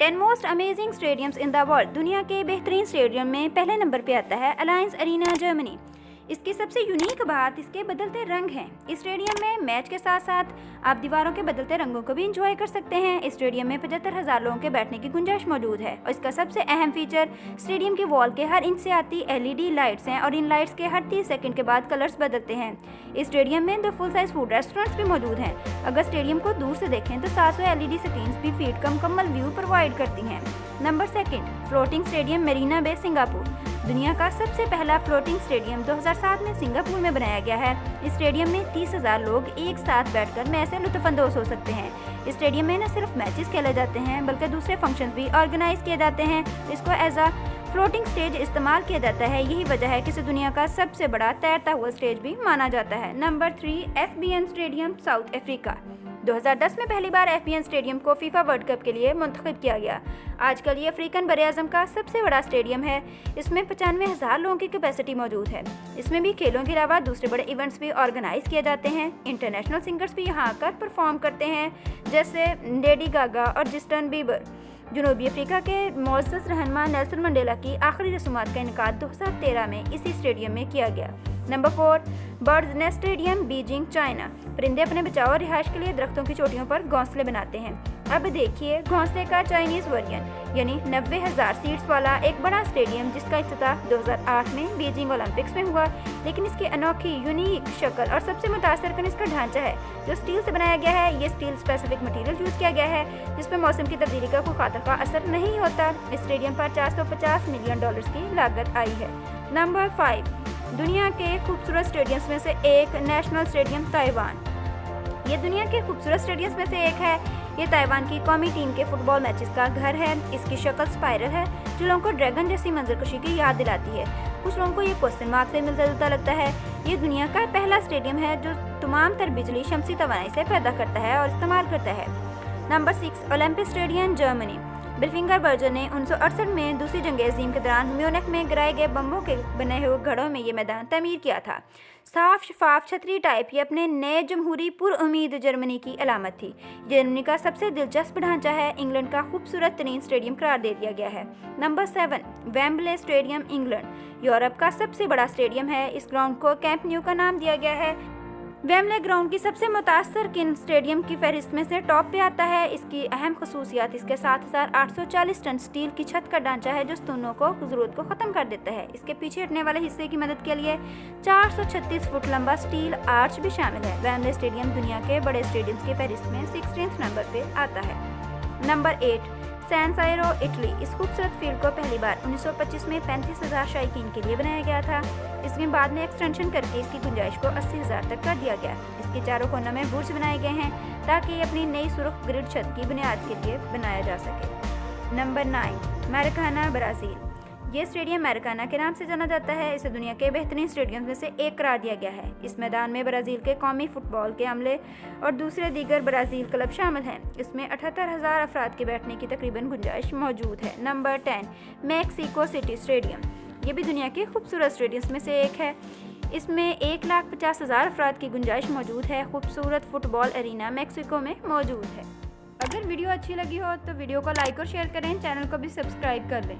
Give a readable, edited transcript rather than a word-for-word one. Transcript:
10 most amazing stadiums in the world. दुनिया के बेहतरीन स्टेडियम में पहले नंबर पे आता है अलायंस अरीना, जर्मनी। इसकी सबसे यूनिक बात इसके बदलते रंग हैं। इस स्टेडियम में मैच के साथ साथ आप दीवारों के बदलते रंगों को भी इंजॉय कर सकते हैं। इस स्टेडियम में 75,000 लोगों के बैठने की गुंजाइश मौजूद है और इसका सबसे अहम फीचर स्टेडियम की वॉल के हर इंच से आती LED लाइट्स हैं और इन लाइट्स के हर 30 सेकंड के बाद कलर्स बदलते हैं। इस स्टेडियम में 2 फुल साइज फूड रेस्टोरेंट्स भी मौजूद हैं। अगर स्टेडियम को दूर से देखें तो 700 LED स्क्रीन्स भी फीड का मुकम्मल व्यू प्रोवाइड करती हैं। नंबर 2, फ्लोटिंग स्टेडियम मरीना बे, सिंगापुर। दुनिया का सबसे पहला फ्लोटिंग स्टेडियम 2007 में सिंगापुर में बनाया गया है। इस स्टेडियम में 30,000 लोग एक साथ बैठकर मैच से लुत्फानंदोज हो सकते हैं। इस स्टेडियम में न सिर्फ मैचेस खेले जाते हैं बल्कि दूसरे फंक्शंस भी ऑर्गेनाइज किए जाते हैं। इसको एज अ फ्लोटिंग स्टेज इस्तेमाल किया जाता है। यही वजह है कि इसे दुनिया का सबसे बड़ा तैरता हुआ स्टेज भी माना जाता है। Number 3, FBN stadium, south Africa. 2010 में पहली बार FBN स्टेडियम को फीफा वर्ल्ड कप के लिए मुंतखब किया गया। आजकल ये अफ्रीकन बरे-आज़म का सबसे बड़ा स्टेडियम है। इसमें 95,000 लोगों की कैपेसिटी मौजूद है। इसमें भी खेलों के अलावा दूसरे बड़े इवेंट्स भी ऑर्गेनाइज किए जाते हैं। इंटरनेशनल सिंगर्स भी यहाँ आकर परफॉर्म करते हैं, जैसे लेडी गागा और जस्टिन बीबर। जनूबी अफ्रीका के मोअज़्ज़ज़ रहनुमा नेल्सन मंडेला की आखिरी रसूमात का इनेकाद 2013 में इसी स्टेडियम में किया गया। Number 4, birds nest stadium, Beijing, China. परिंदे अपने बचाव और रिहाइश के लिए दरख्तों की चोटियों पर घोंसले बनाते हैं। अब देखिए घोंसले का चाइनीज वर्जन, यानी 90,000 सीट्स वाला एक बड़ा स्टेडियम जिसका इफ्तिताह 2008 में बीजिंग ओलंपिक्स में हुआ। लेकिन इसकी अनोखी यूनिक शक्ल और सबसे मुतासर कन इसका ढांचा है जो स्टील से बनाया गया है। ये स्टील स्पेसिफिक मटेरियल यूज़ किया गया है जिसमें मौसम की तब्दीली का कोई खातर का असर नहीं होता। इस स्टेडियम पर $450 मिलियन की लागत आई है। नंबर 5, दुनिया के खूबसूरत स्टेडियम्स में से एक, नेशनल स्टेडियम, ताइवान। ये दुनिया के खूबसूरत स्टेडियम्स में से एक है। ये ताइवान की कौमी टीम के फुटबॉल मैचेस का घर है। इसकी शक्ल स्पाइरल है जो लोगों को ड्रैगन जैसी मंजरकशी की याद दिलाती है। कुछ लोगों को ये क्वेश्चन मार्क से मिलता जुलता लगता है। ये दुनिया का पहला स्टेडियम है जो तमाम तर बिजली शमसी तवानाई से पैदा करता है और इस्तेमाल करता है। Number 6, Olympic stadium, Germany. Bilfinger Berger ने 1968 में दूसरी जंग अज़ीम के दौरान म्यूनिख में गिराए गए बम्बों के बने हुए घड़ों में ये मैदान तमीर किया था। साफ शफाफ छतरी टाइप ये अपने नए जमहूरी पुरउम्मीद जर्मनी की अलामत थी। जर्मनी का सबसे दिलचस्प ढांचा है। इंग्लैंड का खूबसूरत तरीन स्टेडियम करार दे दिया गया है। Number 7, Wembley stadium, England. Europe का सबसे बड़ा स्टेडियम है। इस ग्राउंड को कैंप न्यू का नाम दिया गया है। वेम्बले ग्राउंड की सबसे मुतासर किन स्टेडियम की फहरिस्त में से टॉप पे आता है। इसकी अहम खसूसियात इसके 7,840 टन स्टील की छत का ढांचा है जो स्तूनों को ज़रूरत को ख़त्म कर देता है। इसके पीछे हटने वाले हिस्से की मदद के लिए 436 फुट लंबा स्टील आर्च भी शामिल है। वेम्बले स्टेडियम दुनिया के बड़े स्टेडियम्स की फहरिस्त में 16th नंबर पे आता है। Number 8, San Siro, Italy. इस खूबसूरत फील्ड को पहली बार 1925 में 35,000 शायकीन के लिए बनाया गया था। इसमें बाद में एक्सटेंशन करके इसकी गुंजाइश को 80,000 तक कर दिया गया। इसके चारों कोनों में बुर्ज बनाए गए हैं ताकि ये अपनी नई सुर्ख ग्रिड छत की बुनियाद के लिए बनाया जा सके। Number 9, Maracana, Brazil. ये स्टेडियम मैराकाना के नाम से जाना जाता है। इसे दुनिया के बेहतरीन स्टेडियम में से एक करार दिया गया है। इस मैदान में ब्राज़ील के कौमी फुटबॉल के अमले और दूसरे दीगर ब्राज़ील क्लब शामिल हैं। इसमें 78,000 अफराद के बैठने की तकरीबन गुंजाइश मौजूद है। Number 10, Mexico city stadium. ये भी दुनिया के खूबसूरत स्टेडियम्स में से एक है। इसमें 1,50,000 अफराद की गुंजाइश मौजूद है। खूबसूरत फुटबॉल अरीना मैक्सिको में मौजूद है। अगर वीडियो अच्छी लगी हो तो वीडियो को लाइक और शेयर करें, चैनल को भी सब्सक्राइब कर लें।